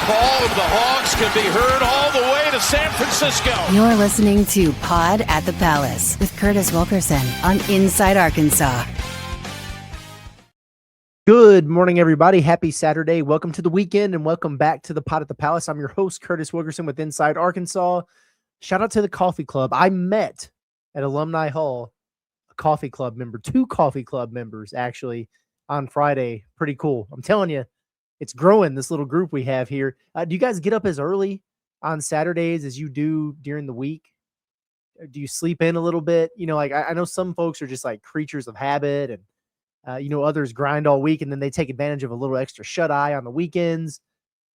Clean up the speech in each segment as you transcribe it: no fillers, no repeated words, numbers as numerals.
call of the Hogs can be heard all the way to San Francisco. You're listening to Pod at the Palace with Curtis Wilkerson on Inside Arkansas. Good morning, everybody. Happy Saturday. Welcome to the weekend and welcome back to the Pod at the Palace. I'm your host, Curtis Wilkerson with Inside Arkansas. Shout out to the coffee club. I met at Alumni Hall a coffee club member, 2 coffee club members actually on Friday. Pretty cool. I'm telling you, it's growing, this little group we have here. Do you guys get up as early on Saturdays as you do during the week? Do you sleep in a little bit? You know, like I know some folks are just like creatures of habit, and others grind all week and then they take advantage of a little extra shut eye on the weekends.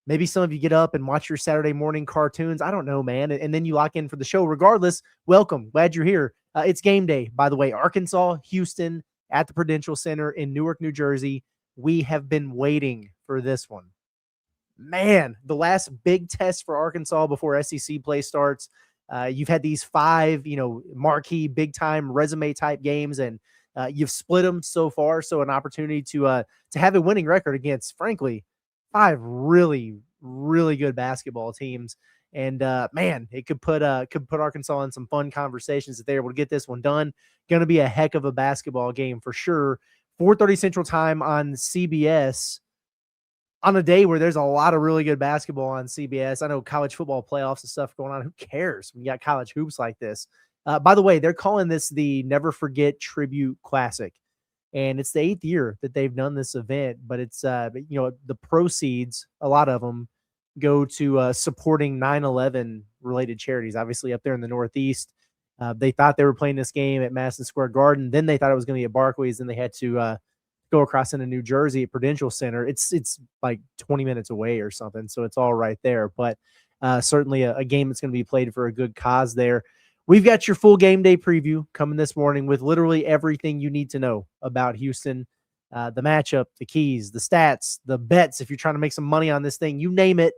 Maybe some of you get up and watch your Saturday morning cartoons. I don't know, man. And then you lock in for the show. Regardless, welcome. Glad you're here. It's game day, by the way. Arkansas, Houston at the Prudential Center in Newark, New Jersey. We have been waiting for this one. Man, the last big test for Arkansas before SEC play starts. You've had these 5, marquee, big-time resume-type games, and you've split them so far. So an opportunity to have a winning record against, frankly, 5 really, really good basketball teams. And man, it could put Arkansas in some fun conversations if they're able to get this one done. Going to be a heck of a basketball game for sure. 4:30 Central Time on CBS on a day where there's a lot of really good basketball on CBS. I know college football playoffs and stuff going on. Who cares when you got college hoops like this? By the way, they're calling this the Never Forget Tribute Classic, and it's the 8th year that they've done this event. But it's the proceeds, a lot of them, go to supporting 9/11 related charities. Obviously, up there in the Northeast, they thought they were playing this game at Madison Square Garden. Then they thought it was going to be at Barclays. Then they had to go across into New Jersey at Prudential Center. It's like 20 minutes away or something, so it's all right there. But certainly a game that's going to be played for a good cause there. We've got your full game day preview coming this morning with literally everything you need to know about Houston, the matchup, the keys, the stats, the bets. If you're trying to make some money on this thing, you name it,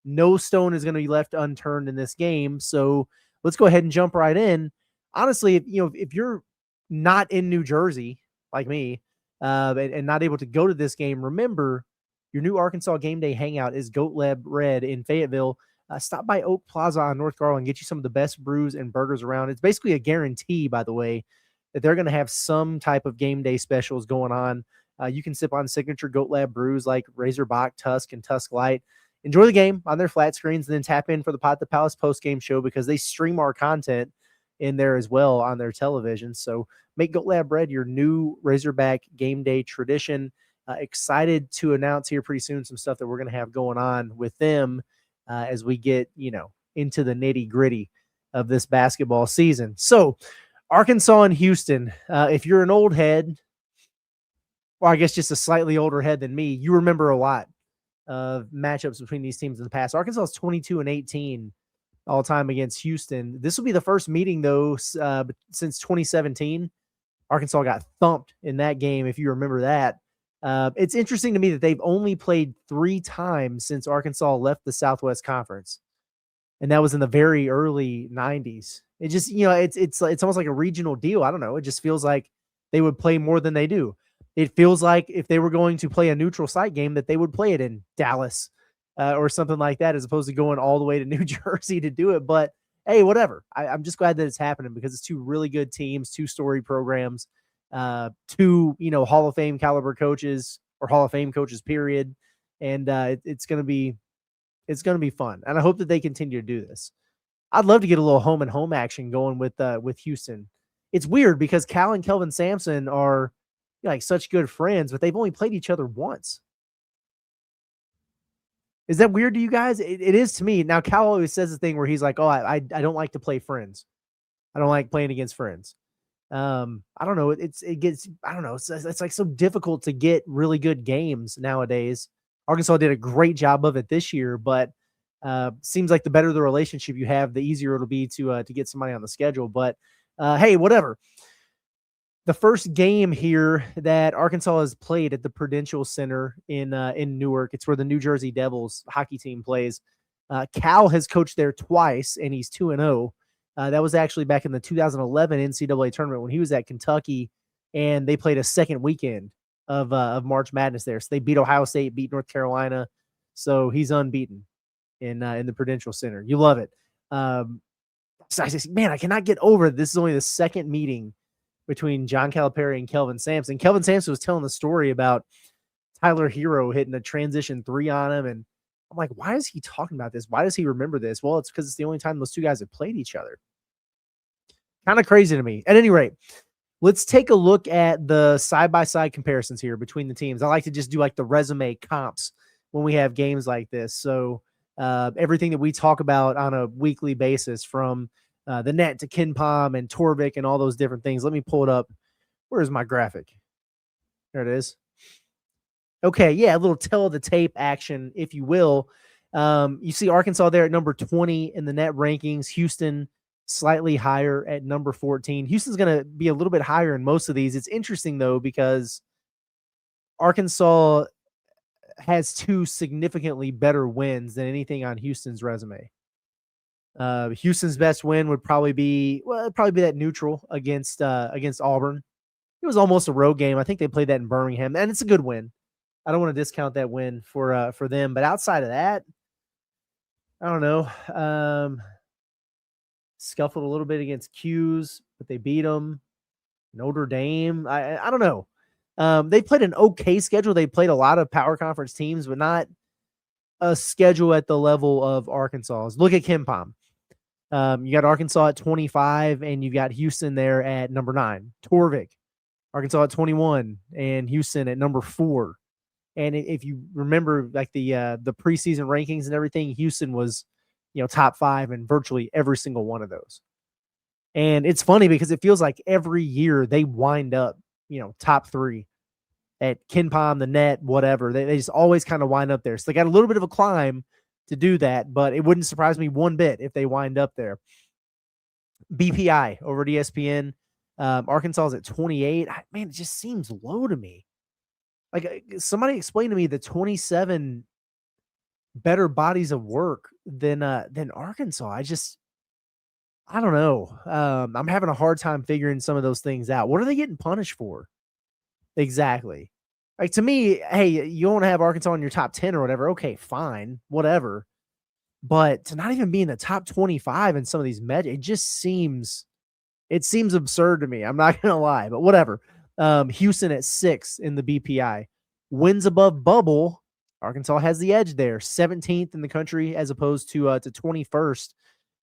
no stone is going to be left unturned in this game. So let's go ahead and jump right in. Honestly, if you're not in New Jersey like me and not able to go to this game, remember your new Arkansas Game Day hangout is Goat Lab Red in Fayetteville. Stop by Oak Plaza on North Garland, get you some of the best brews and burgers around. It's basically a guarantee, by the way, that they're going to have some type of game day specials going on. You can sip on signature Goat Lab brews like Razorback, Tusk, and Tusk Light. Enjoy the game on their flat screens and then tap in for the Pod at the Palace post-game show because they stream our content in there as well on their television. So make Goat Lab Bread your new Razorback game day tradition. Excited to announce here pretty soon some stuff that we're going to have going on with them as we get, into the nitty-gritty of this basketball season. So Arkansas and Houston, if you're an old head, or I guess just a slightly older head than me, you remember a lot of matchups between these teams in the past. Arkansas is 22-18 all time against Houston. This will be the first meeting, though, since 2017. Arkansas got thumped in that game, if you remember that. It's interesting to me that they've only played 3 times since Arkansas left the Southwest Conference, and that was in the very early 90s. It just, it's almost like a regional deal. I don't know. It just feels like they would play more than they do. It feels like if they were going to play a neutral site game that they would play it in Dallas or something like that, as opposed to going all the way to New Jersey to do it. But hey, whatever. I'm just glad that it's happening because it's 2 really good teams, 2 story programs, 2, Hall of Fame caliber coaches or Hall of Fame coaches, period. And it's going to be fun. And I hope that they continue to do this. I'd love to get a little home and home action going with Houston. It's weird because Cal and Kelvin Sampson are like such good friends, but they've only played each other once. Is that weird to you guys? It is to me. Now, Cal always says the thing where he's like, oh, I don't like to play friends. I don't like playing against friends. I don't know. It's like so difficult to get really good games nowadays. Arkansas did a great job of it this year, but seems like the better the relationship you have, the easier it'll be to get somebody on the schedule. But hey, whatever. The first game here that Arkansas has played at the Prudential Center in Newark, it's where the New Jersey Devils hockey team plays. Cal has coached there twice, and he's 2-0. That was actually back in the 2011 NCAA tournament when he was at Kentucky, and they played a second weekend of March Madness there. So they beat Ohio State, beat North Carolina, so he's unbeaten in the Prudential Center. You love it. So I just, man, I cannot get over it. This is only the second meeting between John Calipari and Kelvin Sampson. Kelvin Sampson was telling the story about Tyler Hero hitting a transition 3 on him. And I'm like, why is he talking about this? Why does he remember this? Well, it's because it's the only time those two guys have played each other. Kind of crazy to me. At any rate, let's take a look at the side-by-side comparisons here between the teams. I like to just do like the resume comps when we have games like this. So everything that we talk about on a weekly basis, from the net to KenPom and Torvik and all those different things. Let me pull it up. Where's my graphic? There it is. Okay, yeah, a little tell of the tape action, if you will. You see Arkansas there at number 20 in the net rankings. Houston slightly higher at number 14. Houston's going to be a little bit higher in most of these. It's interesting, though, because Arkansas has 2 significantly better wins than anything on Houston's resume. Houston's best win would probably be that neutral against Auburn. It was almost a road game. I think they played that in Birmingham, and it's a good win. I don't want to discount that win for them, but outside of that, I don't know. Scuffled a little bit against Q's, but they beat them. Notre Dame, I don't know. They played an okay schedule. They played a lot of power conference teams, but not a schedule at the level of Arkansas's. Look at KenPom. You got Arkansas at 25, and you got Houston there at number 9. Torvik, Arkansas at 21, and Houston at number 4. And if you remember, like the preseason rankings and everything, Houston was, top 5 in virtually every single one of those. And it's funny because it feels like every year they wind up, top 3 at KenPom, the net, whatever. They just always kind of wind up there. So they got a little bit of a climb to do that, but it wouldn't surprise me one bit if they wind up there. BPI over at ESPN. Arkansas is at 28. Man, it just seems low to me. Like, somebody explain to me the 27 better bodies of work than Arkansas. I don't know. I'm having a hard time figuring some of those things out. What are they getting punished for? Exactly. Like, to me, hey, you want to have Arkansas in your top 10 or whatever. Okay, fine, whatever. But to not even be in the top 25 in some of these it just seems absurd to me. I'm not going to lie, but whatever. Houston at 6 in the BPI. Wins above bubble. Arkansas has the edge there. 17th in the country as opposed to 21st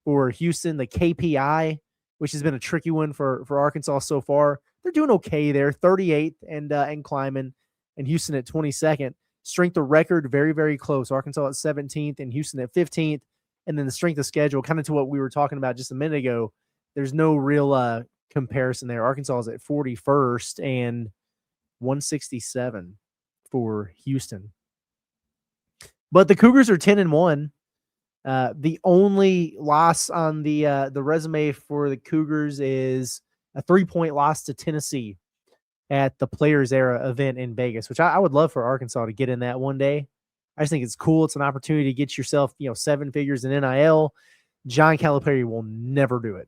for Houston. The KPI, which has been a tricky one for Arkansas so far, they're doing okay there. 38th and climbing, and Houston at 22nd. Strength of record, very, very close. Arkansas at 17th and Houston at 15th. And then the strength of schedule, kind of to what we were talking about just a minute ago, there's no real comparison there. Arkansas is at 41st and 167 for Houston. But the Cougars are 10-1. The only loss on the resume for the Cougars is a 3-point loss to Tennessee at the Players Era event in Vegas, which I would love for Arkansas to get in that one day. I just think it's cool. It's an opportunity to get yourself, 7 figures in NIL. John Calipari will never do it.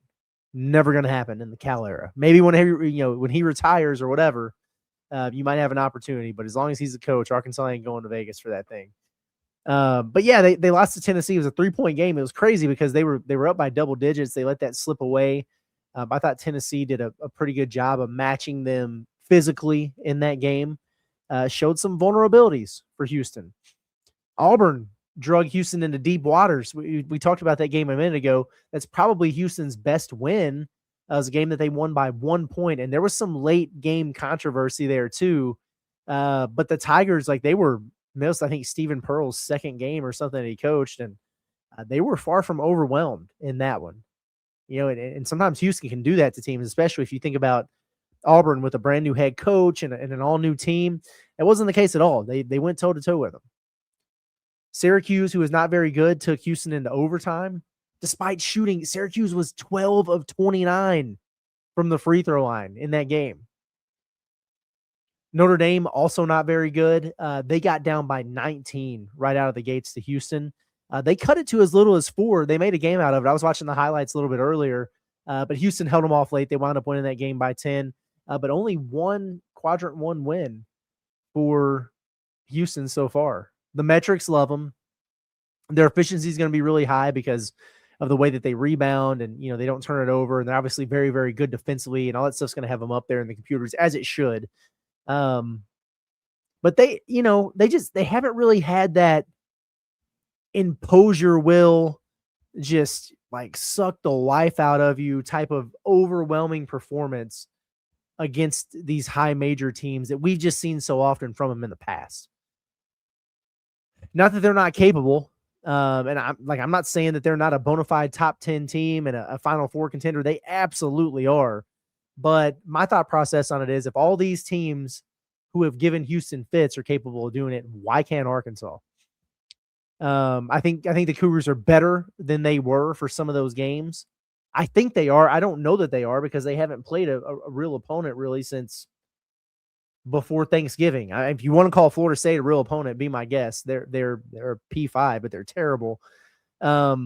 Never going to happen in the Cal era. Maybe when he retires or whatever, you might have an opportunity. But as long as he's the coach, Arkansas ain't going to Vegas for that thing. But yeah, they lost to Tennessee. It was a 3-point game. It was crazy because they were up by double digits. They let that slip away. I thought Tennessee did a pretty good job of matching them physically in that game. Showed some vulnerabilities for Houston. Auburn drug Houston into deep waters. We talked about that game a minute ago. That's probably Houston's best win. It was a game that they won by 1 point, and there was some late game controversy there too. But the Tigers, they were missed, I think, Stephen Pearl's second game or something that he coached, and they were far from overwhelmed in that one. And sometimes Houston can do that to teams, especially if you think about Auburn with a brand new head coach and an all new team. It wasn't the case at all. They went toe to toe with them. Syracuse, who is not very good, took Houston into overtime. Despite shooting, Syracuse was 12 of 29 from the free throw line in that game. Notre Dame, also not very good. They got down by 19 right out of the gates to Houston. They cut it to as little as 4. They made a game out of it. I was watching the highlights a little bit earlier, but Houston held them off late. They wound up winning that game by 10, but only one quadrant 1 win for Houston so far. The metrics love them. Their efficiency is going to be really high because of the way that they rebound and, they don't turn it over. And they're obviously very, very good defensively, and all that stuff's going to have them up there in the computers as it should. But they haven't really had that impose your will, just like suck the life out of you type of overwhelming performance against these high major teams that we've just seen so often from them in the past. Not that they're not capable. And I'm not saying that they're not a bona fide top 10 team and a Final Four contender. They absolutely are. But my thought process on it is, if all these teams who have given Houston fits are capable of doing it, why can't Arkansas? I think the Cougars are better than they were for some of those games. I think they are. I don't know that they are because they haven't played a real opponent really since before Thanksgiving. If you want to call Florida State a real opponent, be my guest. They're a P5, but they're terrible. But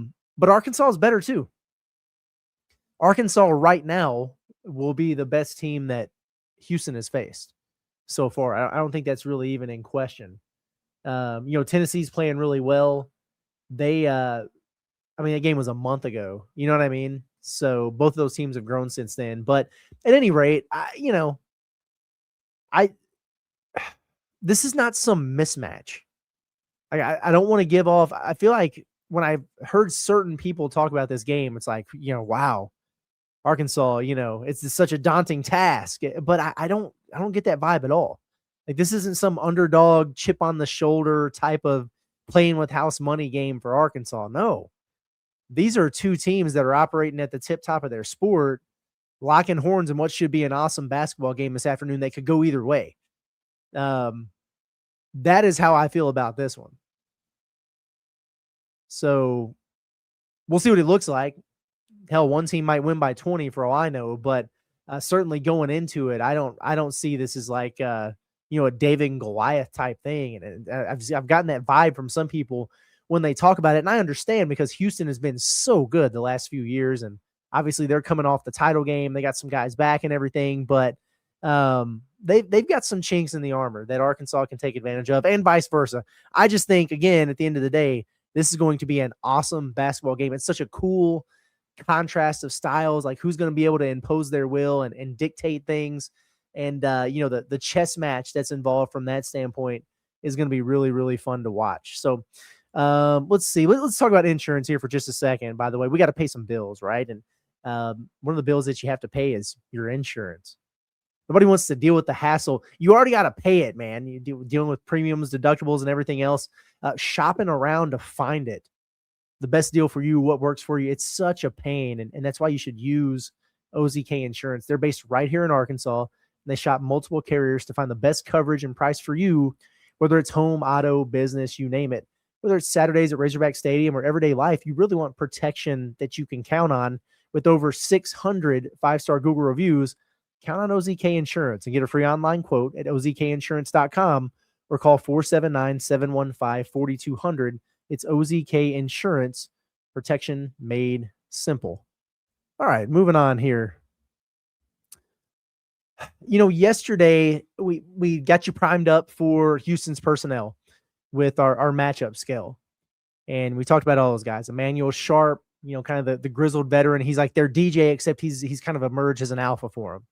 Arkansas is better too. Arkansas right now will be the best team that Houston has faced so far. I don't think that's really even in question. Tennessee's playing really well. That game was a month ago. You know what I mean? So both of those teams have grown since then. But at any rate, this is not some mismatch. I don't want to give off. I feel like when I've heard certain people talk about this game, it's like, wow, Arkansas, it's such a daunting task. But I don't get that vibe at all. Like, this isn't some underdog chip on the shoulder type of playing with house money game for Arkansas. No, these are two teams that are operating at the tip top of their sport, locking horns in what should be an awesome basketball game this afternoon. They could go either way. That is how I feel about this one. So we'll see what it looks like. Hell, one team might win by 20 for all I know, but certainly going into it, I don't see this as like a David and Goliath type thing. And I've gotten that vibe from some people when they talk about it. And I understand, because Houston has been so good the last few years. And obviously they're coming off the title game. They got some guys back and everything, but they've got some chinks in the armor that Arkansas can take advantage of, and vice versa. I just think, again, at the end of the day, this is going to be an awesome basketball game. It's such a cool contrast of styles, like who's going to be able to impose their will and dictate things. And, the chess match that's involved from that standpoint is going to be really, really fun to watch. So let's see. Let's talk about insurance here for just a second. By the way, we got to pay some bills, right? And one of the bills that you have to pay is your insurance. Nobody wants to deal with the hassle. You already got to pay it, man. You're dealing with premiums, deductibles, and everything else. Shopping around to find it. The best deal for you, what works for you. It's such a pain, and that's why you should use OZK Insurance. They're based right here in Arkansas, and they shop multiple carriers to find the best coverage and price for you, whether it's home, auto, business, you name it. Whether it's Saturdays at Razorback Stadium or everyday life, you really want protection that you can count on. With over 600 five-star Google reviews, count on OZK Insurance and get a free online quote at ozkinsurance.com or call 479-715-4200. It's OZK Insurance, protection made simple. All right, moving on here. Yesterday we got you primed up for Houston's personnel with our matchup scale. And we talked about all those guys. Emmanuel Sharp, kind of the grizzled veteran. He's like their DJ, except he's kind of emerged as an alpha for him.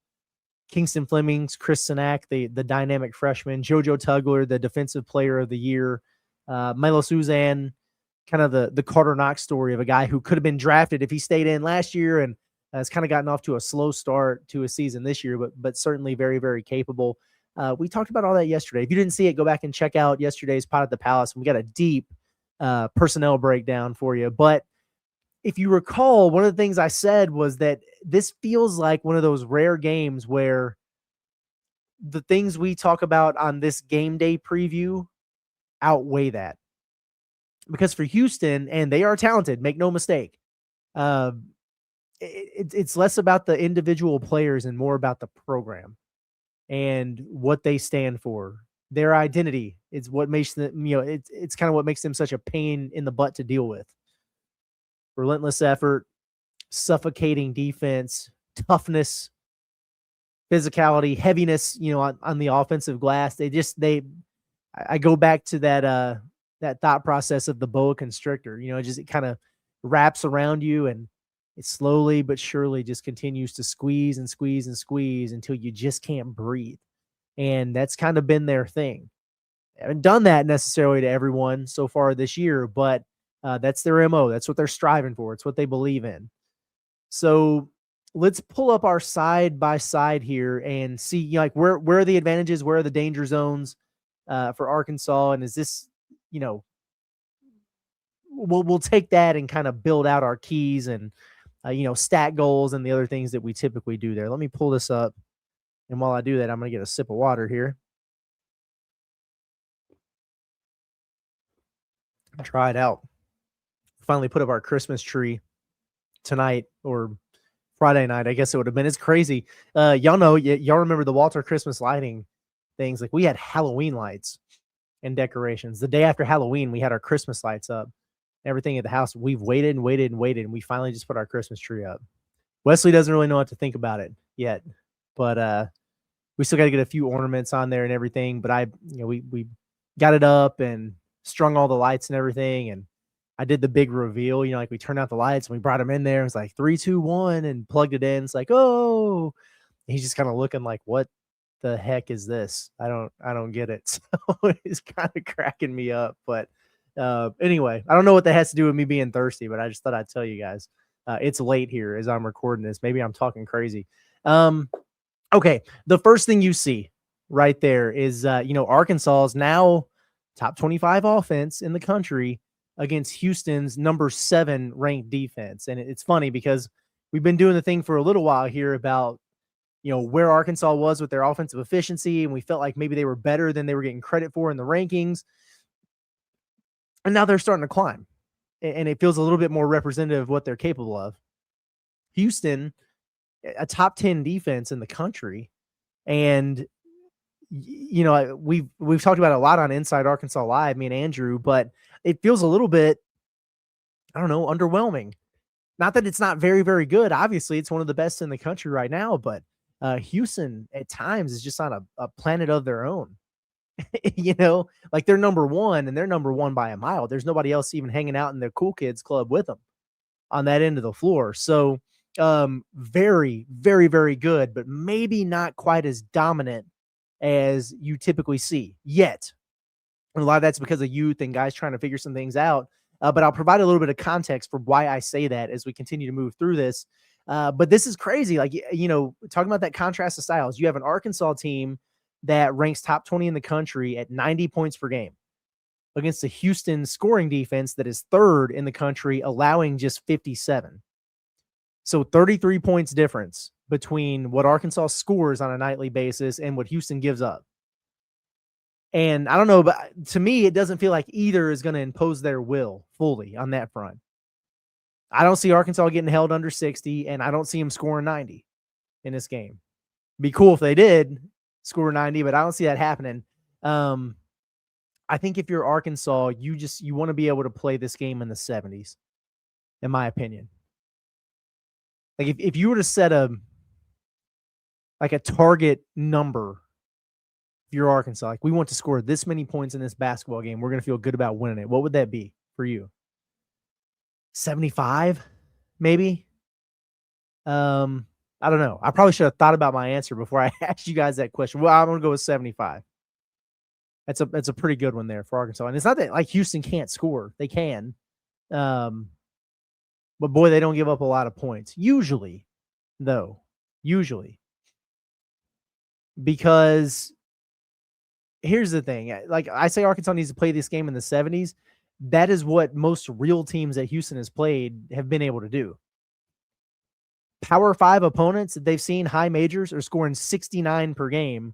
Kingston Flemings, Chris Sinak, the dynamic freshman, JoJo Tugler, the defensive player of the year, Milo Suzanne, kind of the Carter Knox story of a guy who could have been drafted if he stayed in last year and has kind of gotten off to a slow start to a season this year, but certainly very, very capable. We talked about all that yesterday. If you didn't see it, go back and check out yesterday's Pod at the Palace. We got a deep personnel breakdown for you. But if you recall, one of the things I said was that this feels like one of those rare games where the things we talk about on this game day preview outweigh that. Because for Houston, and they are talented, make no mistake, it's less about the individual players and more about the program and what they stand for. Their identity is what makes them, it's kind of what makes them such a pain in the butt to deal with. Relentless effort, suffocating defense, toughness, physicality, heaviness, on the offensive glass. I go back to that that thought process of the boa constrictor. It kind of wraps around you, and it slowly but surely just continues to squeeze and squeeze and squeeze until you just can't breathe. And that's kind of been their thing. I haven't done that necessarily to everyone so far this year, but that's their MO. That's what they're striving for. It's what they believe in. So let's pull up our side by side here and see, where are the advantages, where are the danger zones for Arkansas, and is this, we'll take that and kind of build out our keys and stat goals and the other things that we typically do there. Let me pull this up, and while I do that, I'm going to get a sip of water here. Try it out. Finally put up our Christmas tree tonight, or Friday night, I guess it would have been. It's crazy. Y'all remember the Walter Christmas lighting things? Like, we had Halloween lights and decorations. The day after Halloween, we had our Christmas lights up. Everything at the house. We've waited and waited and waited, and we finally just put our Christmas tree up. Wesley doesn't really know what to think about it yet, but we still got to get a few ornaments on there and everything. But we got it up and strung all the lights and everything, and I did the big reveal. We turned out the lights and we brought them in there. It was like 3, 2, 1, and plugged it in. It's like, oh, and he's just kind of looking like, what the heck is this? I don't get it. So it's kind of cracking me up. But anyway, I don't know what that has to do with me being thirsty, but I just thought I'd tell you guys. It's late here as I'm recording this. Maybe I'm talking crazy. Okay, the first thing you see right there is Arkansas is now top 25 offense in the country against Houston's number 7 ranked defense. And it's funny because we've been doing the thing for a little while here about where Arkansas was with their offensive efficiency, and we felt like maybe they were better than they were getting credit for in the rankings. And now they're starting to climb, and it feels a little bit more representative of what they're capable of. Houston, a top 10 defense in the country, and we've talked about it a lot on Inside Arkansas Live, me and Andrew, but it feels a little bit, I don't know, underwhelming. Not that it's not very, very good. Obviously, it's one of the best in the country right now, but Houston at times is just on a planet of their own. Like, they're number 1, and they're number 1 by a mile. There's nobody else even hanging out in their cool kids club with them on that end of the floor. So very, very, very good, but maybe not quite as dominant as you typically see yet. And a lot of that's because of youth and guys trying to figure some things out. But I'll provide a little bit of context for why I say that as we continue to move through this. But this is crazy. Like, talking about that contrast of styles, you have an Arkansas team that ranks top 20 in the country at 90 points per game against a Houston scoring defense that is 3rd in the country, allowing just 57. So 33 points difference between what Arkansas scores on a nightly basis and what Houston gives up. And I don't know, but to me, it doesn't feel like either is going to impose their will fully on that front. I don't see Arkansas getting held under 60, and I don't see them scoring 90 in this game. Be cool if they did score 90, but I don't see that happening. I think if you're Arkansas, you want to be able to play this game in the 70s, in my opinion. Like, if you were to set a target number, if you're Arkansas, like, we want to score this many points in this basketball game, we're going to feel good about winning it, what would that be for you? 75, maybe? I don't know. I probably should have thought about my answer before I asked you guys that question. Well, I'm going to go with 75. That's a pretty good one there for Arkansas. And it's not that, like, Houston can't score. They can. But boy, they don't give up a lot of points. Usually, though. Usually. Because here's the thing. Like, I say Arkansas needs to play this game in the 70s. That is what most real teams that Houston has played have been able to do. Power 5 opponents that they've seen, high majors, are scoring 69 per game.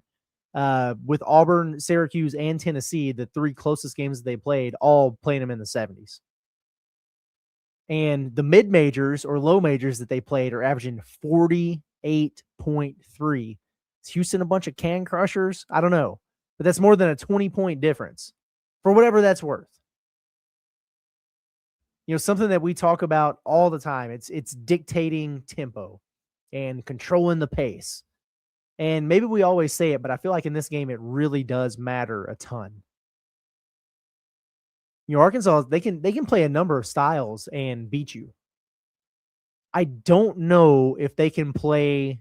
With Auburn, Syracuse, and Tennessee, the 3 closest games that they played, all playing them in the 70s. And the mid-majors or low majors that they played are averaging 48.3. Is Houston a bunch of can crushers? I don't know. But that's more than a 20-point difference for whatever that's worth. Something that we talk about all the time. It's dictating tempo and controlling the pace. And maybe we always say it, but I feel like in this game it really does matter a ton. Arkansas, they can play a number of styles and beat you. I don't know if they can play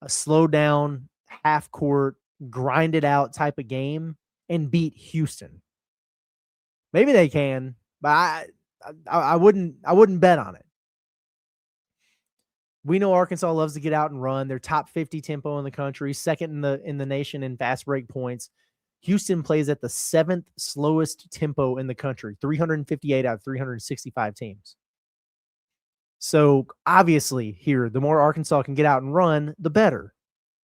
a slow down, half court, grind it out type of game and beat Houston. Maybe they can, but I wouldn't bet on it. We know Arkansas loves to get out and run. They're top 50 tempo in the country, second in the nation in fast break points. Houston plays at the 7th slowest tempo in the country, 358 out of 365 teams. So obviously here, the more Arkansas can get out and run, the better.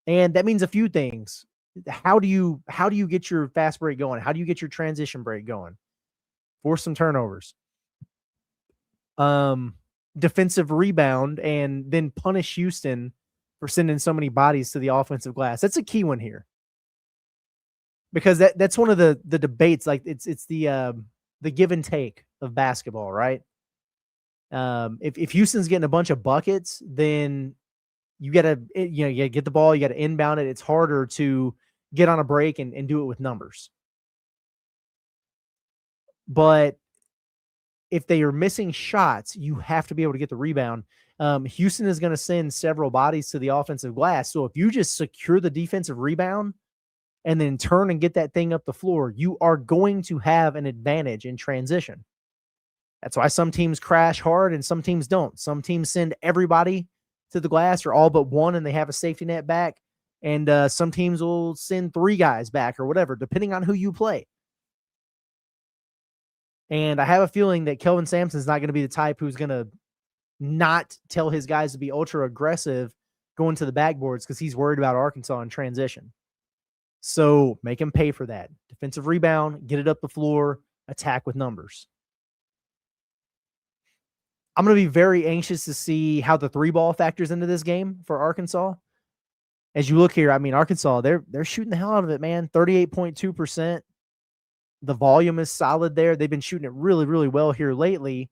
And that means a few things. How do you get your fast break going? How do you get your transition break going? Force some turnovers. Defensive rebound, and then punish Houston for sending so many bodies to the offensive glass. That's a key one here. Because that's one of the debates. Like it's the give and take of basketball, right? If Houston's getting a bunch of buckets, then you gotta get the ball, you gotta inbound it. It's harder to get on a break and do it with numbers. But if they are missing shots, you have to be able to get the rebound. Houston is going to send several bodies to the offensive glass. So if you just secure the defensive rebound and then turn and get that thing up the floor, you are going to have an advantage in transition. That's why some teams crash hard and some teams don't. Some teams send everybody to the glass or all but one and they have a safety net back. And some teams will send 3 guys back or whatever, depending on who you play. And I have a feeling that Kelvin Sampson's not going to be the type who's going to not tell his guys to be ultra aggressive going to the backboards because he's worried about Arkansas in transition. So make him pay for that. Defensive rebound, get it up the floor, attack with numbers. I'm going to be very anxious to see how the 3-ball factors into this game for Arkansas. As you look here, I mean, Arkansas, they're shooting the hell out of it, man. 38.2%. The volume is solid there. They've been shooting it really, really well here lately.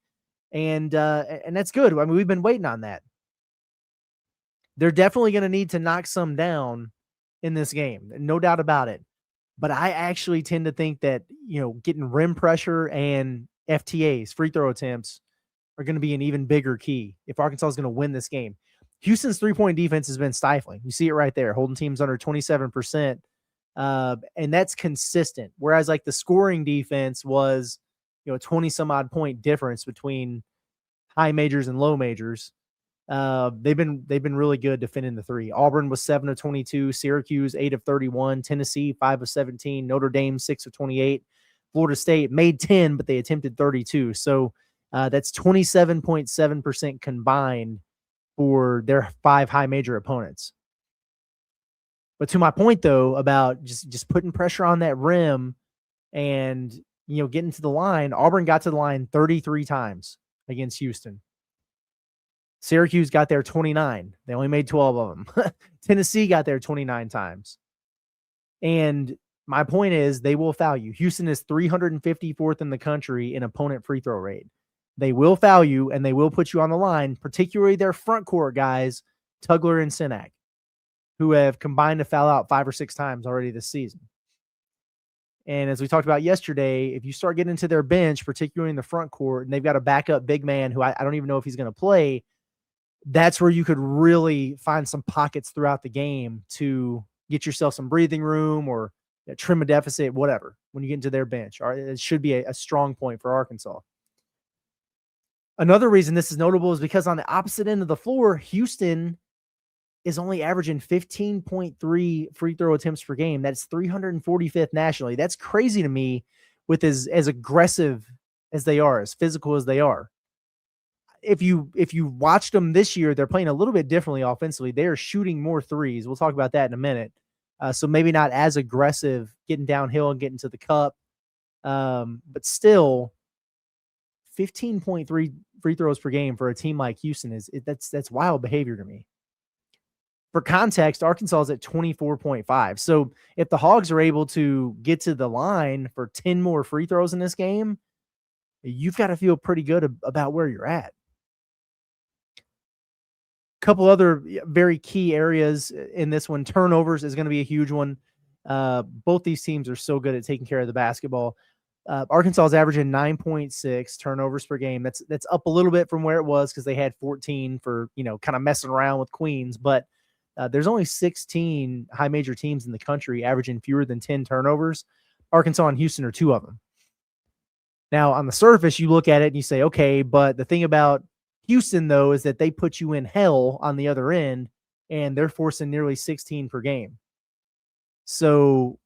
And that's good. I mean, we've been waiting on that. They're definitely going to need to knock some down in this game. No doubt about it. But I actually tend to think that, getting rim pressure and FTAs, free throw attempts, are going to be an even bigger key if Arkansas is going to win this game. Houston's 3-point defense has been stifling. You see it right there, holding teams under 27%. And that's consistent. Whereas like the scoring defense was, 20 some odd point difference between high majors and low majors. They've been really good defending the 3. Auburn was 7 of 22, Syracuse 8 of 31, Tennessee 5 of 17, Notre Dame 6 of 28, Florida State made 10, but they attempted 32. So that's 27.7% combined for their 5 high major opponents. But to my point, though, about just putting pressure on that rim and, getting to the line, Auburn got to the line 33 times against Houston. Syracuse got there 29. They only made 12 of them. Tennessee got there 29 times. And my point is they will foul you. Houston is 354th in the country in opponent free throw rate. They will foul you, and they will put you on the line, particularly their front court guys, Tugler and Sinak, who have combined to foul out 5 or 6 times already this season. And as we talked about yesterday, if you start getting into their bench, particularly in the front court, and they've got a backup big man who I don't even know if he's going to play, that's where you could really find some pockets throughout the game to get yourself some breathing room or trim a deficit, whatever, when you get into their bench. It should be a strong point for Arkansas. Another reason this is notable is because on the opposite end of the floor, Houston is only averaging 15.3 free throw attempts per game. That's 345th nationally. That's crazy to me with as aggressive as they are, as physical as they are. If you watched them this year, they're playing a little bit differently offensively. They are shooting more threes. We'll talk about that in a minute. So maybe not as aggressive getting downhill and getting to the cup. But still, 15.3 free throws per game for a team like Houston that's wild behavior to me. For context, Arkansas is at 24.5. So if the Hogs are able to get to the line for 10 more free throws in this game, you've got to feel pretty good about where you're at. Couple other very key areas in this one. Turnovers is going to be a huge one. Both these teams are so good at taking care of the basketball. Arkansas is averaging 9.6 turnovers per game. That's up a little bit from where it was because they had 14 for, kind of messing around with Queens. But there's only 16 high major teams in the country averaging fewer than 10 turnovers. Arkansas and Houston are two of them. Now, on the surface, you look at it and you say, okay, but the thing about Houston, though, is that they put you in hell on the other end, and they're forcing nearly 16 per game. So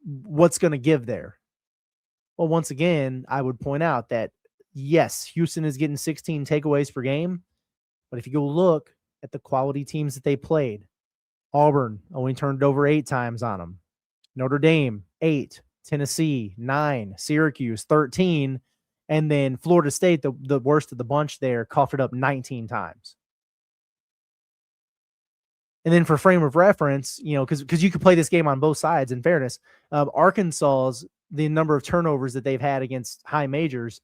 what's going to give there? Well, once again, I would point out that, yes, Houston is getting 16 takeaways per game, but if you go look at the quality teams that they played, Auburn only turned it over 8 times on them. Notre Dame, 8. Tennessee, 9. Syracuse, 13. And then Florida State, the worst of the bunch there, coughed it up 19 times. And then for frame of reference, because you could play this game on both sides, in fairness, Arkansas's, the number of turnovers that they've had against high majors,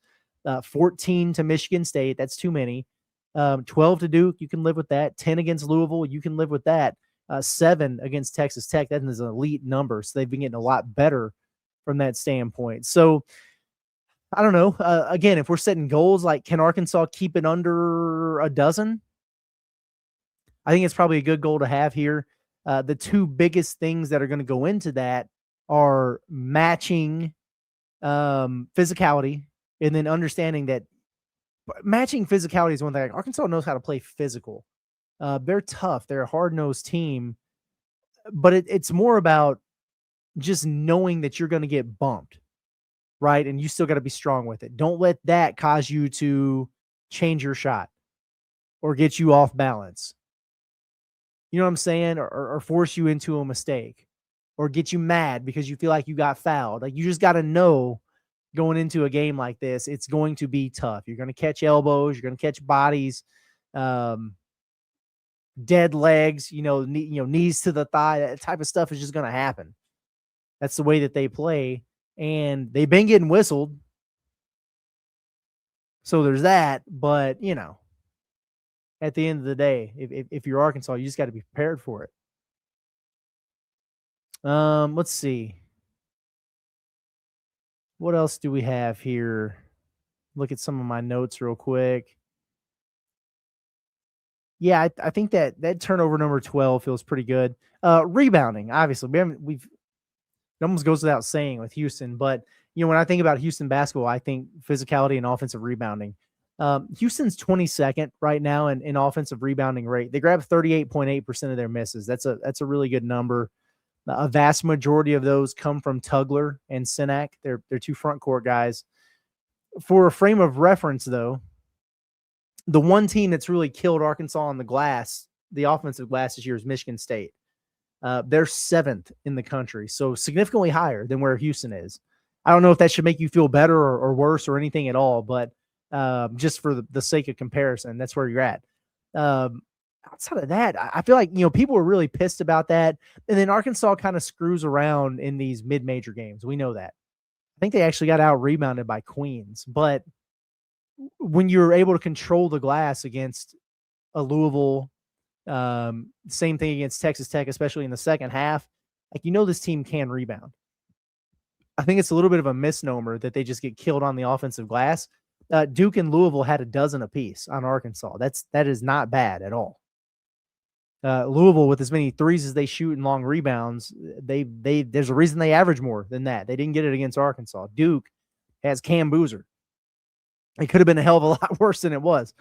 14 to Michigan State, that's too many. 12 to Duke, you can live with that. 10 against Louisville, you can live with that. 7 against Texas Tech, that is an elite number. So they've been getting a lot better from that standpoint. So I don't know. Again, if we're setting goals, like, can Arkansas keep it under a dozen? I think it's probably a good goal to have here. The two biggest things that are going to go into that are matching physicality, and then understanding that matching physicality is one thing. Like, Arkansas knows how to play physical. They're tough. They're a hard-nosed team, but it's more about just knowing that you're going to get bumped, right? And you still got to be strong with it. Don't let that cause you to change your shot or get you off balance. You know what I'm saying? Or force you into a mistake or get you mad because you feel like you got fouled. Like, you just got to know going into a game like this, it's going to be tough. You're going to catch elbows. You're going to catch bodies, dead legs, knees to the thigh. That type of stuff is just going to happen. That's the way that they play, and they've been getting whistled. So there's that, but, at the end of the day, if you're Arkansas, you just got to be prepared for it. Let's see. What else do we have here? Look at some of my notes real quick. Yeah, I think that turnover number 12 feels pretty good. Rebounding, obviously, it almost goes without saying with Houston, but when I think about Houston basketball, I think physicality and offensive rebounding. Houston's 22nd right now in offensive rebounding rate. They grab 38.8% of their misses. That's a really good number. A vast majority of those come from Tugler and Sinak. They're two front court guys. For a frame of reference, though, the one team that's really killed Arkansas on the glass, the offensive glass this year, is Michigan State. They're 7th in the country, so significantly higher than where Houston is. I don't know if that should make you feel better or worse or anything at all, but just for the sake of comparison, that's where you're at. Outside of that, I feel like, people are really pissed about that. And then Arkansas kind of screws around in these mid-major games. We know that. I think they actually got out-rebounded by Queens. But when you're able to control the glass against a Louisville, same thing against Texas Tech, especially in the second half, like, this team can rebound. I think it's a little bit of a misnomer that they just get killed on the offensive glass. Duke and Louisville had a dozen apiece on Arkansas. That is not bad at all. Louisville, with as many threes as they shoot and long rebounds, there's a reason they average more than that. They didn't get it against Arkansas. Duke has Cam Boozer. It could have been a hell of a lot worse than it was.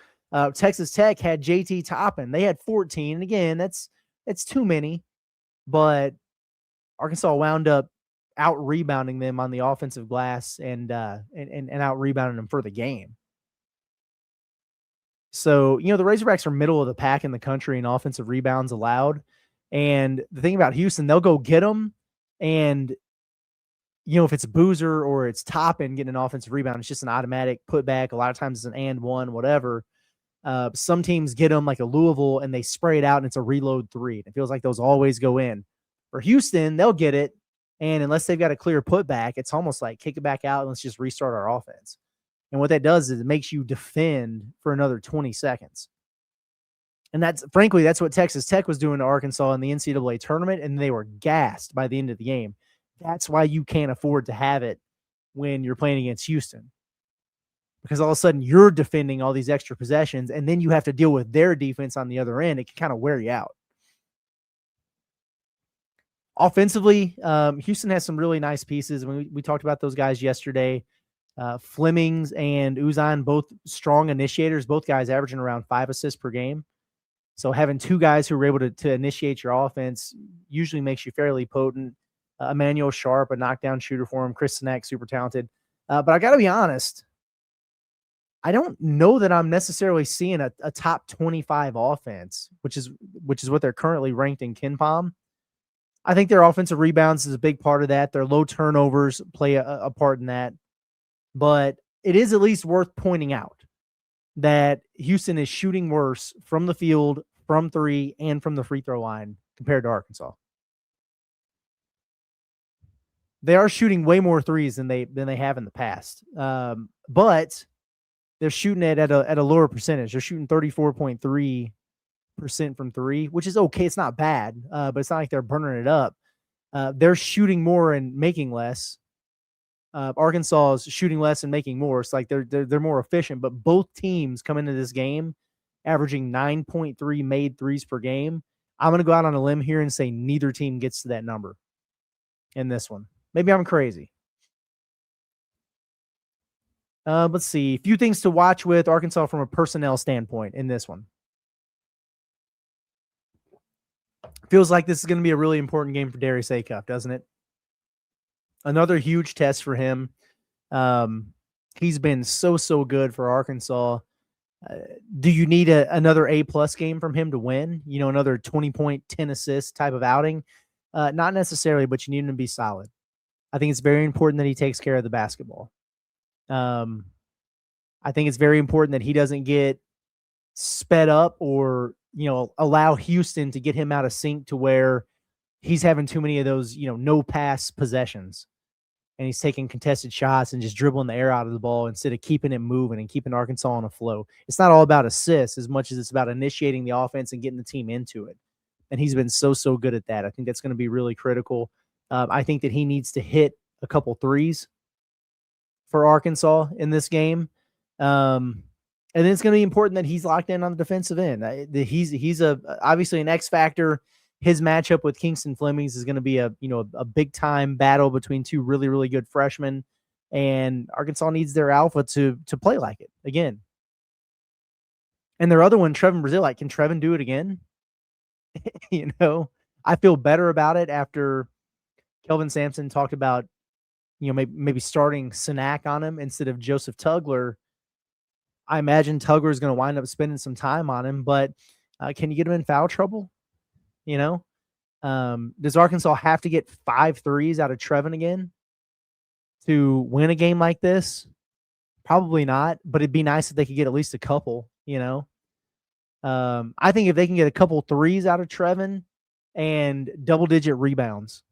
Texas Tech had JT Toppin. They had 14. And again, that's too many. But Arkansas wound up out-rebounding them on the offensive glass and out-rebounding them for the game. So, the Razorbacks are middle of the pack in the country in offensive rebounds allowed. And the thing about Houston, they'll go get them. And, if it's Boozer or it's Toppin getting an offensive rebound, it's just an automatic putback. A lot of times it's an and one, whatever. Some teams get them like a Louisville and they spray it out and it's a reload three. It feels like those always go in. For Houston, they'll get it. And unless they've got a clear putback, it's almost like kick it back out and let's just restart our offense. And what that does is it makes you defend for another 20 seconds. And that's what Texas Tech was doing to Arkansas in the NCAA tournament, and they were gassed by the end of the game. That's why you can't afford to have it when you're playing against Houston, because all of a sudden you're defending all these extra possessions, and then you have to deal with their defense on the other end. It can kind of wear you out. Offensively, Houston has some really nice pieces. I mean, we talked about those guys yesterday. Flemings and Uzan, both strong initiators, both guys averaging around 5 assists per game. So having two guys who are able to initiate your offense usually makes you fairly potent. Emmanuel Sharp, a knockdown shooter for him. Chris Sinek, super talented. But I got to be honest, I don't know that I'm necessarily seeing a top 25 offense, which is what they're currently ranked in KenPom. I think their offensive rebounds is a big part of that. Their low turnovers play a part in that. But it is at least worth pointing out that Houston is shooting worse from the field, from three, and from the free throw line compared to Arkansas. They are shooting way more threes than they have in the past. But they're shooting it at a lower percentage. They're shooting 34.3% from three, which is okay. It's not bad, but it's not like they're burning it up. They're shooting more and making less. Arkansas is shooting less and making more. It's like they're more efficient, but both teams come into this game averaging 9.3 made threes per game. I'm going to go out on a limb here and say neither team gets to that number in this one. Maybe I'm crazy. Let's see. A few things to watch with Arkansas from a personnel standpoint in this one. Feels like this is going to be a really important game for Darius Acuff, doesn't it? Another huge test for him. He's been so good for Arkansas. Do you need another A-plus game from him to win? You know, another 20-point, 10 assist type of outing? Not necessarily, but you need him to be solid. I think it's very important that he takes care of the basketball. I think it's very important that he doesn't get sped up or, you know, allow Houston to get him out of sync to where he's having too many of those, you know, no pass possessions. And he's taking contested shots and just dribbling the air out of the ball instead of keeping it moving and keeping Arkansas on a flow. It's not all about assists as much as it's about initiating the offense and getting the team into it. And he's been so good at that. I think that's going to be really critical. I think that he needs to hit a couple threes for Arkansas in this game. And then it's going to be important that he's locked in on the defensive end. He's obviously an X factor. His matchup with Kingston Flemings is going to be a big time battle between two really good freshmen, and Arkansas needs their alpha to play like it again. And their other one, Trevin Brazil, can Trevin do it again? You know, I feel better about it after Kelvin Sampson talked about, you know, maybe starting Sinek on him instead of Joseph Tugler. I imagine Tugler is going to wind up spending some time on him, but can you get him in foul trouble? You know, does Arkansas have to get 5 threes out of Trevin again to win a game like this? Probably not, but it'd be nice if they could get at least a couple, you know. I think if they can get a couple threes out of Trevin and double-digit rebounds,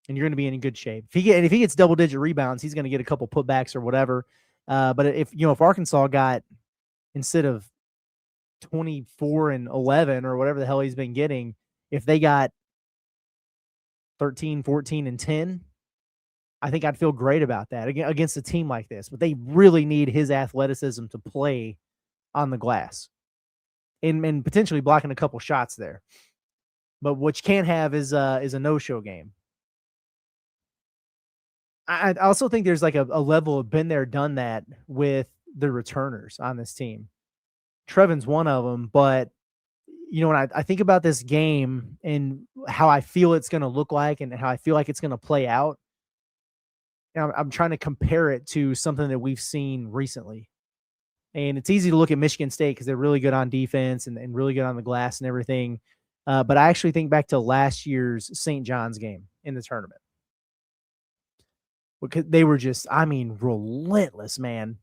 and you're going to be in good shape. If he gets double-digit rebounds, he's going to get a couple putbacks or whatever. But if Arkansas got, instead of 24 and 11 or whatever the hell he's been getting, if they got 13, 14, and 10, I think I'd feel great about that against a team like this. But they really need his athleticism to play on the glass and potentially blocking a couple shots there. But what you can't have is a no-show game. I also think there's like a level of been there, done that with the returners on this team. Trevin's one of them, but you know, when I think about this game and how I feel it's going to look like and how I feel like it's going to play out, I'm trying to compare it to something that we've seen recently. And it's easy to look at Michigan State because they're really good on defense and really good on the glass and everything. But I actually think back to last year's St. John's game in the tournament. Because they were just, relentless, man.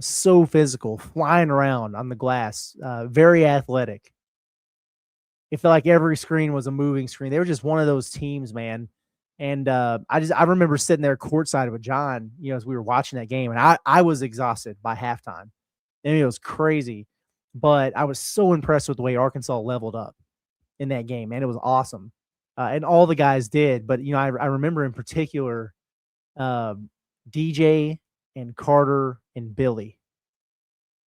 So physical, flying around on the glass, very athletic. It felt like every screen was a moving screen. They were just one of those teams, man. And I remember sitting there courtside with John, you know, as we were watching that game, and I was exhausted by halftime. And it was crazy. But I was so impressed with the way Arkansas leveled up in that game, man. It was awesome. And all the guys did. But, you know, I remember in particular DJ and Carter and Billy,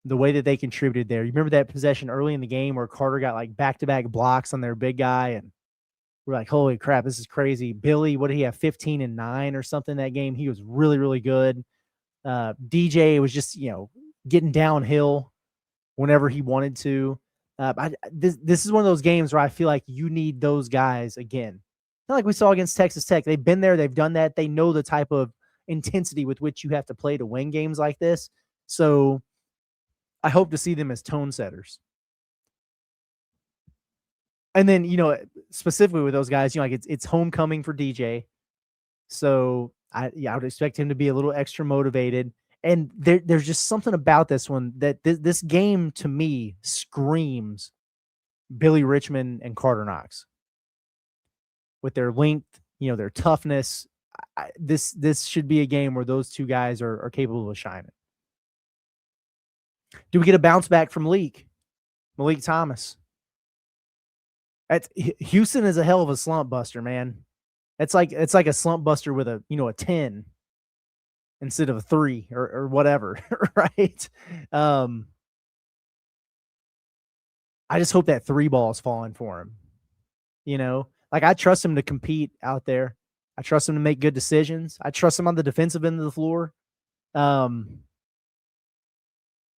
the way that they contributed there. You remember that possession early in the game where Carter got like back-to-back blocks on their big guy, and we're like, holy crap, this is crazy. Billy, what did he have, 15 and 9 or something that game? He was really, really good. DJ was just, getting downhill whenever he wanted to. This is one of those games where I feel like you need those guys again. Not like we saw against Texas Tech. They've been there. They've done that. They know the type of intensity with which you have to play to win games like this. So I hope to see them as tone setters. And then, specifically with those guys, like it's homecoming for DJ. So I would expect him to be a little extra motivated. And there's just something about this one that this game to me screams Billy Richmond and Carter Knox. With their length, their toughness, this should be a game where those two guys are capable of shining. Do we get a bounce back from Malik Thomas? Houston is a hell of a slump buster, man. It's like a slump buster with a 10 instead of a 3 or whatever, right? I just hope that 3 ball is falling for him. Like I trust him to compete out there. I trust him to make good decisions. I trust him on the defensive end of the floor.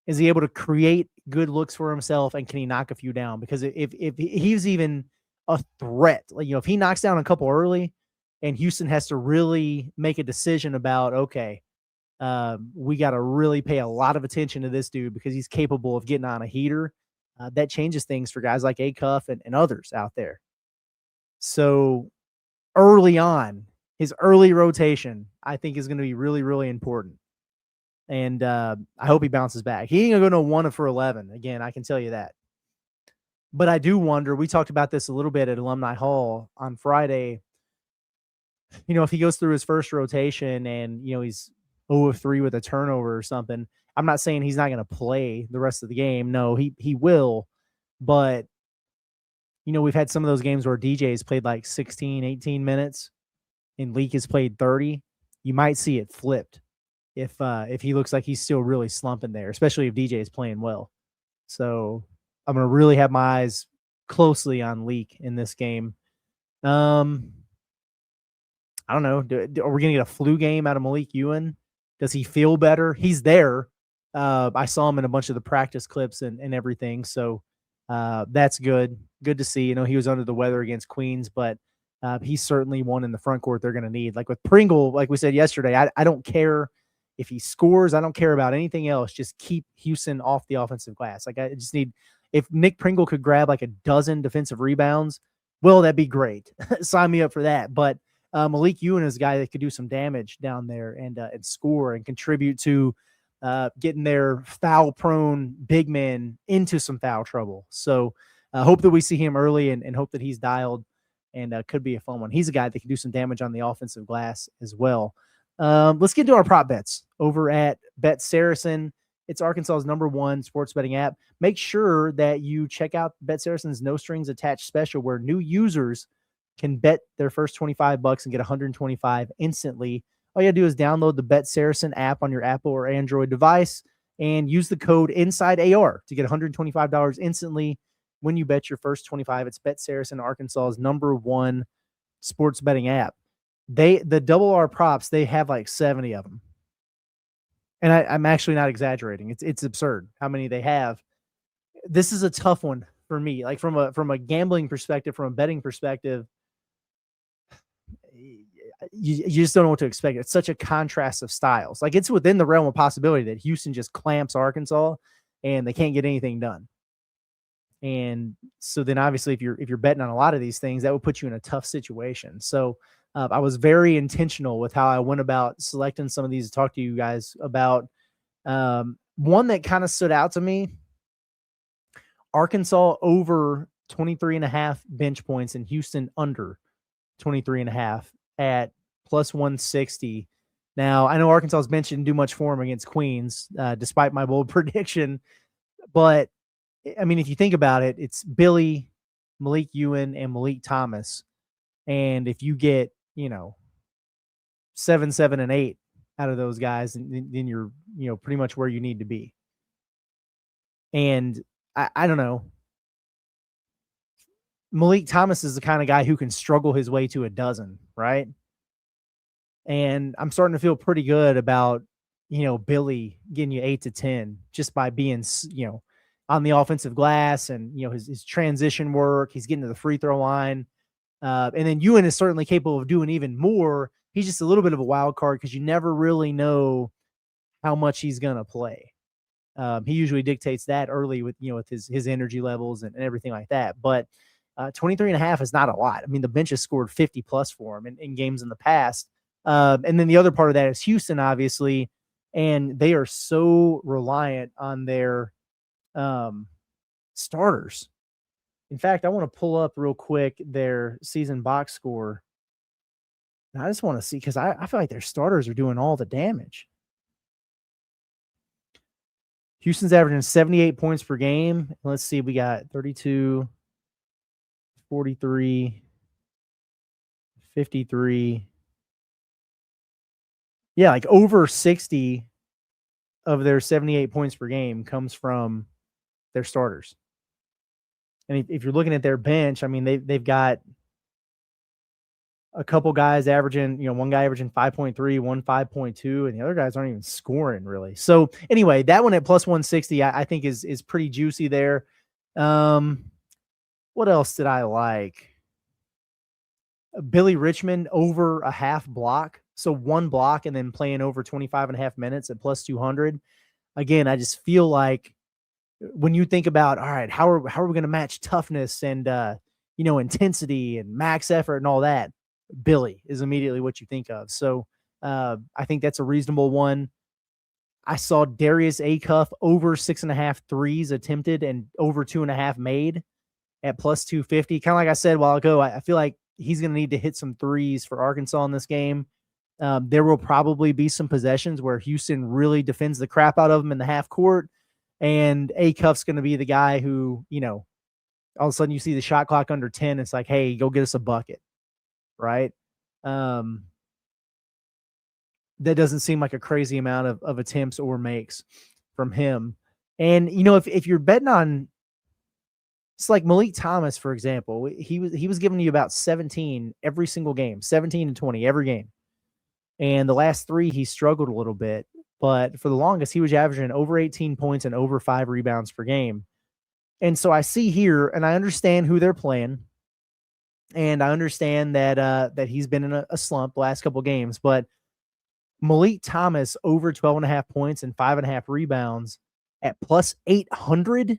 Is he able to create good looks for himself, and can he knock a few down? Because if he's even a threat, like, if he knocks down a couple early and Houston has to really make a decision about, okay, we got to really pay a lot of attention to this dude because he's capable of getting on a heater. That changes things for guys like A-Cuff and others out there. So early on, his early rotation, I think, is going to be really, really important. And I hope he bounces back. He ain't going to go no 1 for 11. Again, I can tell you that. But I do wonder, we talked about this a little bit at Alumni Hall on Friday. If he goes through his first rotation and, he's 0 of 3 with a turnover or something, I'm not saying he's not going to play the rest of the game. No, he will. But, we've had some of those games where DJ's played like 16, 18 minutes and Leak has played 30. You might see it flipped if he looks like he's still really slumping there, especially if DJ is playing well. So I'm going to really have my eyes closely on Leak in this game. I don't know. Are we going to get a flu game out of Malik Ewan? Does he feel better? He's there. I saw him in a bunch of the practice clips and everything. So that's good. Good to see. He was under the weather against Queens, but he's certainly one in the front court they're going to need. Like with Pringle, like we said yesterday, I don't care if he scores. I don't care about anything else. Just keep Houston off the offensive glass. Like I just need, if Nick Pringle could grab like a dozen defensive rebounds, well, that'd be great. Sign me up for that. But Malik Ewan is a guy that could do some damage down there and score and contribute to getting their foul-prone big men into some foul trouble. So hope that we see him early and hope that he's dialed and could be a fun one. He's a guy that can do some damage on the offensive glass as well. Let's get into our prop bets over at Bet Saracen. It's Arkansas's #1 sports betting app. Make sure that you check out Bet Saracen's no strings attached special where new users can bet their first $25 and get $125 instantly. All you gotta do is download the Bet Saracen app on your Apple or Android device and use the code INSIDEAR to get $125 instantly when you bet your first 25. It's Bet Saracen, Arkansas's #1 sports betting app. The double R props, they have like 70 of them. And I'm actually not exaggerating. It's absurd how many they have. This is a tough one for me. Like from a gambling perspective, from a betting perspective, you just don't know what to expect. It's such a contrast of styles. Like it's within the realm of possibility that Houston just clamps Arkansas and they can't get anything done. And so then obviously if you're betting on a lot of these things, that would put you in a tough situation. So I was very intentional with how I went about selecting some of these to talk to you guys about. One that kind of stood out to me, Arkansas over 23.5 bench points and Houston under 23.5 at +160. Now, I know Arkansas's bench didn't do much for him against Queens, despite my bold prediction. But, I mean, if you think about it, it's Billy, Malik Ewan, and Malik Thomas. And if you get, 7, 7, and 8 out of those guys, and then you're, pretty much where you need to be. And I don't know. Malik Thomas is the kind of guy who can struggle his way to a dozen, right? And I'm starting to feel pretty good about, Billy getting you 8 to 10 just by being, on the offensive glass and, his transition work. He's getting to the free throw line. And then Ewan is certainly capable of doing even more. He's just a little bit of a wild card because you never really know how much he's going to play. He usually dictates that early with, with his energy levels and everything like that. But 23.5 is not a lot. I mean, the bench has scored 50 plus for him in games in the past. And then the other part of that is Houston, obviously, and they are so reliant on their starters. In fact, I want to pull up real quick their season box score. And I just want to see, because I feel like their starters are doing all the damage. Houston's averaging 78 points per game. Let's see, we got 32, 43, 53. Yeah, like over 60 of their 78 points per game comes from their starters. And if you're looking at their bench, I mean, they've got a couple guys averaging, one guy averaging 5.3, one 5.2, and the other guys aren't even scoring really. So anyway, that one at plus 160, I think is pretty juicy there. What else did I like? Billy Richmond over a half block. So one block and then playing over 25.5 minutes at plus 200. Again, I just feel like when you think about, all right, how are we going to match toughness and, intensity and max effort and all that, Billy is immediately what you think of. So I think that's a reasonable one. I saw Darius Acuff over 6.5 threes attempted and over 2.5 made at plus 250. Kind of like I said a while ago, I feel like he's going to need to hit some threes for Arkansas in this game. There will probably be some possessions where Houston really defends the crap out of him in the half court, and Acuff's going to be the guy who, all of a sudden you see the shot clock under 10. It's like, hey, go get us a bucket, right? That doesn't seem like a crazy amount of attempts or makes from him. And, if you're betting on, it's like Malik Thomas, for example, he was giving you about 17 every single game, 17 and 20 every game. And the last 3, he struggled a little bit. But for the longest, he was averaging over 18 points and over 5 rebounds per game. And so I see here, and I understand who they're playing. And I understand that he's been in a slump the last couple of games. But Malik Thomas over 12.5 points and 5.5 rebounds at plus 800. I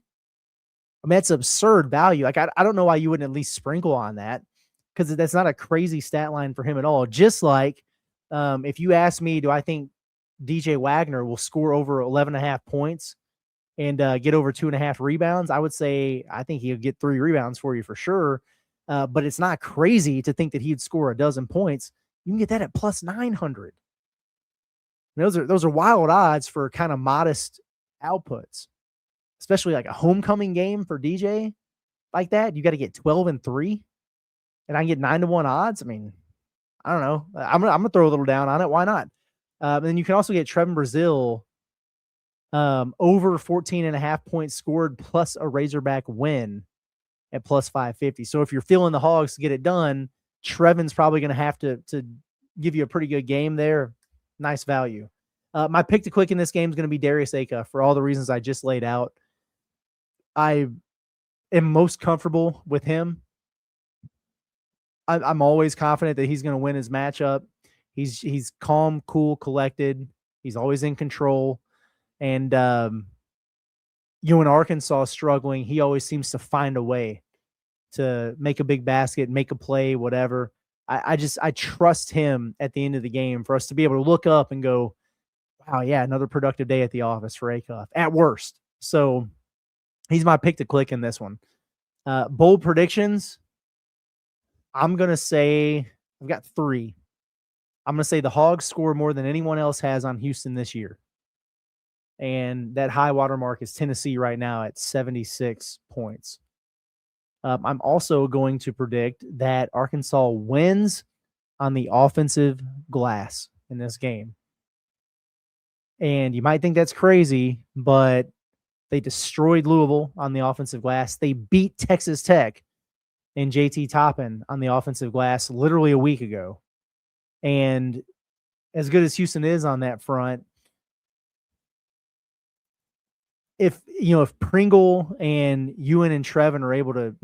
mean, that's absurd value. Like, I don't know why you wouldn't at least sprinkle on that, because that's not a crazy stat line for him at all. Just like if you ask me, do I think DJ Wagner will score over 11.5 points and get over 2.5 rebounds? I would say I think he'll get 3 rebounds for you for sure. But it's not crazy to think that he'd score a dozen points. You can get that at plus 900. Those are wild odds for kind of modest outputs, especially like a homecoming game for DJ like that. You got to get 12 and 3, and I can get 9 to 1 odds. I mean, I don't know. I'm gonna throw a little down on it. Why not? And then you can also get Trevin Brazile over 14.5 points scored plus a Razorback win at plus 550. So if you're feeling the Hogs to get it done, Trevin's probably going to have to give you a pretty good game there. Nice value. My pick to click in this game is going to be Darius Acuff for all the reasons I just laid out. I am most comfortable with him. I'm always confident that he's going to win his matchup. He's calm, cool, collected. He's always in control. And when Arkansas is struggling, he always seems to find a way to make a big basket, make a play, whatever. I trust him at the end of the game for us to be able to look up and go, wow, yeah, another productive day at the office for Acuff at worst. So he's my pick to click in this one. Bold predictions. I'm going to say I've got 3. I'm going to say the Hogs score more than anyone else has on Houston this year. And that high water mark is Tennessee right now at 76 points. I'm also going to predict that Arkansas wins on the offensive glass in this game. And you might think that's crazy, but they destroyed Louisville on the offensive glass. They beat Texas Tech and JT Toppin on the offensive glass literally a week ago. And as good as Houston is on that front, if Pringle and Ewan and Trevin are able to,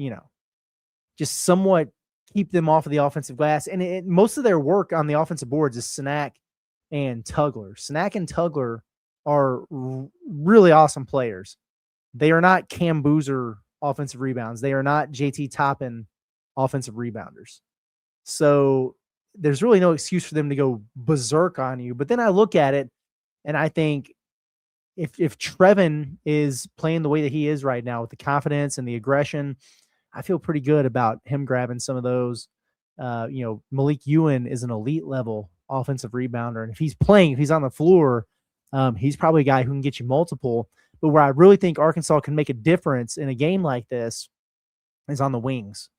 just somewhat keep them off of the offensive glass, and most of their work on the offensive boards is Snack and Tugler. Snack and Tugler are really awesome players. They are not Cam Boozer offensive rebounds. They are not JT Toppin offensive rebounders. So there's really no excuse for them to go berserk on you. But then I look at it and I think if Trevin is playing the way that he is right now with the confidence and the aggression, I feel pretty good about him grabbing some of those. Malik Ewan is an elite level offensive rebounder. And if he's on the floor, he's probably a guy who can get you multiple. But where I really think Arkansas can make a difference in a game like this is on the wings.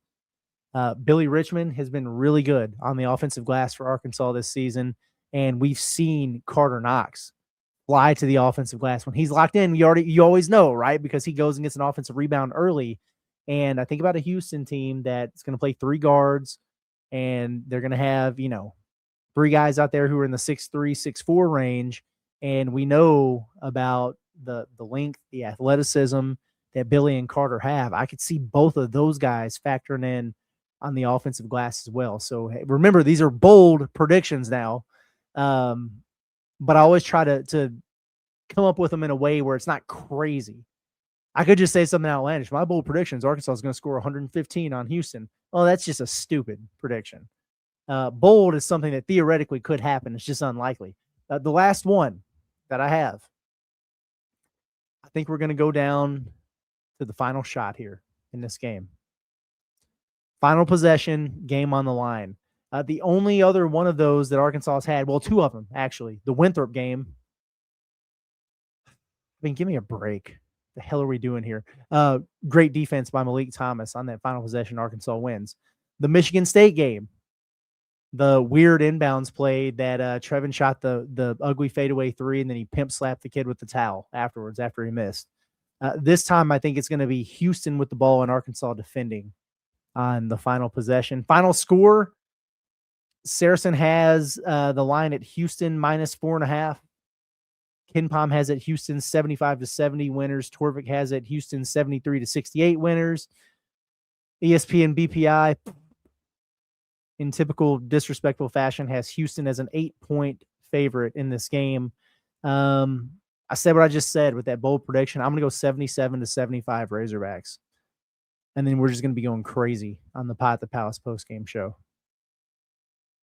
Billy Richmond has been really good on the offensive glass for Arkansas this season. And we've seen Carter Knox fly to the offensive glass. When he's locked in, you always know, right? Because he goes and gets an offensive rebound early. And I think about a Houston team that's going to play 3 guards, and they're going to have, 3 guys out there who are in the 6'3", 6'4" range. And we know about the length, the athleticism that Billy and Carter have. I could see both of those guys factoring in on the offensive glass as well. So remember, these are bold predictions now. But I always try to come up with them in a way where it's not crazy. I could just say something outlandish. My bold prediction is Arkansas is going to score 115 on Houston. Oh, that's just a stupid prediction. Bold is something that theoretically could happen. It's just unlikely. The last one that I have, I think we're going to go down to the final shot here in this game. Final possession, game on the line. The only other one of those that Arkansas has had, well, 2 of them, actually. The Winthrop game. Give me a break. The hell are we doing here? Great defense by Malik Thomas on that final possession. Arkansas wins. The Michigan State game. The weird inbounds play that Trevin shot the ugly fadeaway 3, and then he pimp slapped the kid with the towel afterwards after he missed. This time, I think it's going to be Houston with the ball and Arkansas defending on the final possession. Final score, Saracen has the line at Houston -4.5. KenPom has it Houston 75-70 winners. Torvik has it Houston 73-68 winners. ESPN BPI, in typical disrespectful fashion, has Houston as an 8-point favorite in this game. I said what I just said with that bold prediction. I'm going to go 77-75 Razorbacks. And then we're just going to be going crazy on the Pot at the Palace postgame show.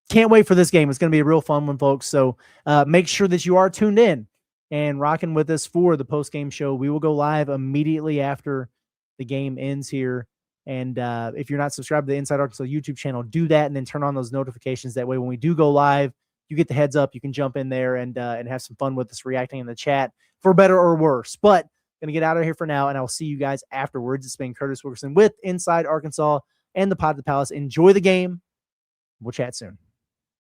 Can't wait for this game. It's going to be a real fun one, folks. So make sure that you are tuned in and rocking with us for the postgame show. We will go live immediately after the game ends here. And if you're not subscribed to the Inside Arkansas YouTube channel, do that and then turn on those notifications. That way, when we do go live, you get the heads up. You can jump in there and have some fun with us reacting in the chat for better or worse. But going to get out of here for now, and I'll see you guys afterwards. It's been Curtis Wilkerson with Inside Arkansas and the Pot at the Palace. Enjoy the game. We'll chat soon.